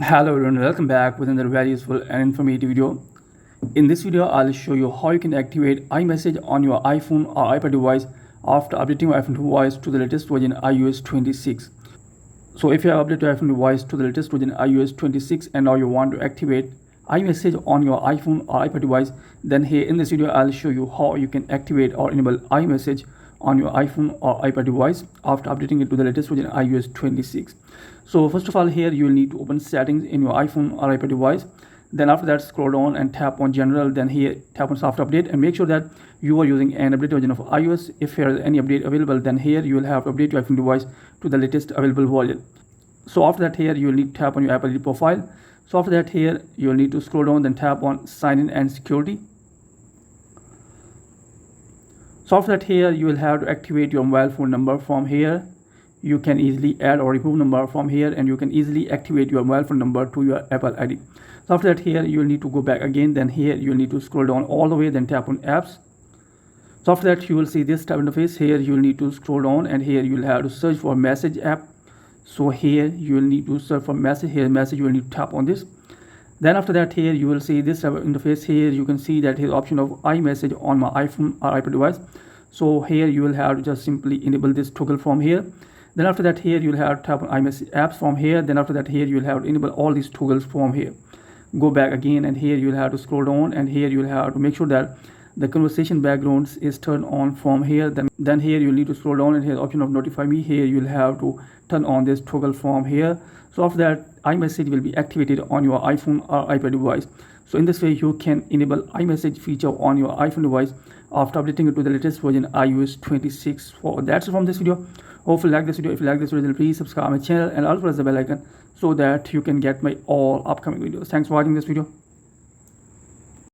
Hello everyone, welcome back with another very useful and informative video. In this video, I'll show you how you can activate iMessage on your iPhone or iPad device after updating your iPhone device to the latest version iOS 26. So if you have updated your iPhone device to the latest version iOS 26 and now you want to activate iMessage on your iPhone or iPad device, then here in this video, I'll show you how you can activate or enable iMessage on your iPhone or iPad device after updating it to the latest version iOS 26. So first of all, here you will need to open settings in your iPhone or iPad device. Then after that, scroll down and tap on general. Then here tap on soft update and make sure that you are using an updated version of iOS. If there is any update available, then here you will have to update your iPhone device to the latest available version. So after that, here you will need to tap on your Apple ID profile. So after that, here you will need to scroll down, then tap on sign in and security. So after that, here you will have to activate your mobile phone number. From here you can easily add or remove number from here, and you can easily activate your mobile phone number to your Apple ID. So after that, here you will need to go back again. Then here you will need to scroll down all the way, then tap on apps. So after that, you will see this tab interface. Here you will need to scroll down, and here you will have to search for message app. So here you will need to search for message. Here message, you will need to tap on this. Then after that, here you will see this interface. Here you can see that here option of iMessage on my iPhone or iPad device. So here you will have to just simply enable this toggle from here. Then after that, here you will have to tap on iMessage apps from here. Then after that, here you will have to enable all these toggles from here. Go back again, and here you will have to scroll down, and here you will have to make sure that the conversation backgrounds is turned on from here. Then here you need to scroll down, and here the option of notify me. Here you will have to turn on this toggle from here. So after that, iMessage will be activated on your iPhone or iPad device. So in this way, you can enable iMessage feature on your iPhone device after updating it to the latest version iOS 26. So that's it from this video. Hopefully you like this video. If you like this video, then please subscribe my channel and also press the bell icon so that you can get my all upcoming videos. Thanks for watching this video.